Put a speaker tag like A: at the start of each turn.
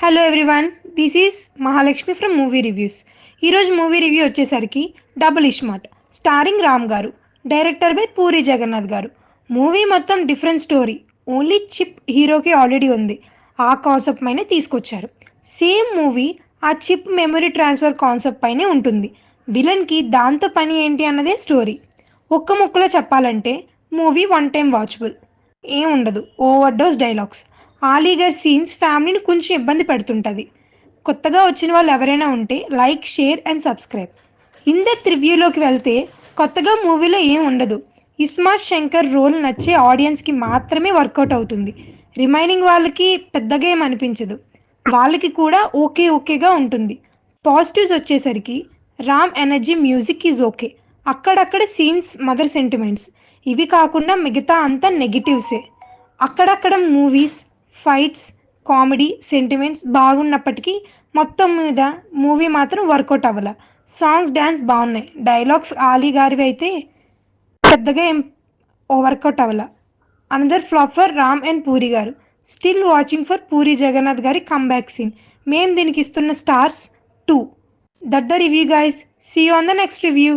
A: Hello everyone, this is Mahalakshmi from movie reviews. ఈరోజు movie review వచ్చేసరికి double iSmart starring Ram గారు, director by puri Jagannadh గారు. Movie మొత్తం డిఫరెంట్ స్టోరీ, ఓన్లీ చిప్ హీరోకి ఆల్రెడీ ఉంది. ఆ కాన్సెప్ట్ పైనే తీసుకొచ్చారు. సేమ్ మూవీ ఆ చిప్ మెమరీ ట్రాన్స్ఫర్ కాన్సెప్ట్ పైనే ఉంటుంది. విలన్కి దాంతో పని ఏంటి అన్నదే స్టోరీ. ఒక్క ముక్కలో చెప్పాలంటే మూవీ వన్ టైం వాచబుల్. ఏం ఉండదు, ఓవర్ డోస్ డైలాగ్స్. ఆలీగర్ సీన్స్ ఫ్యామిలీని కొంచెం ఇబ్బంది పెడుతుంటుంది. కొత్తగా వచ్చిన వాళ్ళు ఎవరైనా ఉంటే like, share and subscribe. In depth రివ్యూలోకి వెళ్తే కొత్తగా మూవీలో ఏం ఉండదు. ఇస్మార్ట్ శంకర్ రోల్ నచ్చే ఆడియన్స్కి మాత్రమే వర్కౌట్ అవుతుంది. రిమైనింగ్ వాళ్ళకి పెద్దగా ఏం అనిపించదు. వాళ్ళకి కూడా ఓకేగా ఉంటుంది. పాజిటివ్స్ వచ్చేసరికి Ram energy, music is okay. అక్కడక్కడ సీన్స్ మదర్ సెంటిమెంట్స్. ఇవి కాకుండా మిగతా అంతా నెగిటివ్సే. అక్కడక్కడ మూవీస్, ఫైట్స్, కామెడీ, సెంటిమెంట్స్ బాగున్నప్పటికీ మొత్తం మీద మూవీ మాత్రం వర్కౌట్ అవ్వాల. సాంగ్స్, డ్యాన్స్ బాగున్నాయి. డైలాగ్స్ ఆలీ గారివి అయితే పెద్దగా ఏం వర్కౌట్ అవ్వాల. Another flop for Ram and Puri garu. Still watching for Puri Jagannadh గారి కమ్బ్యాక్ సీన్. మేం దీనికి ఇస్తున్న stars 2. That the review guys. See you on the next review.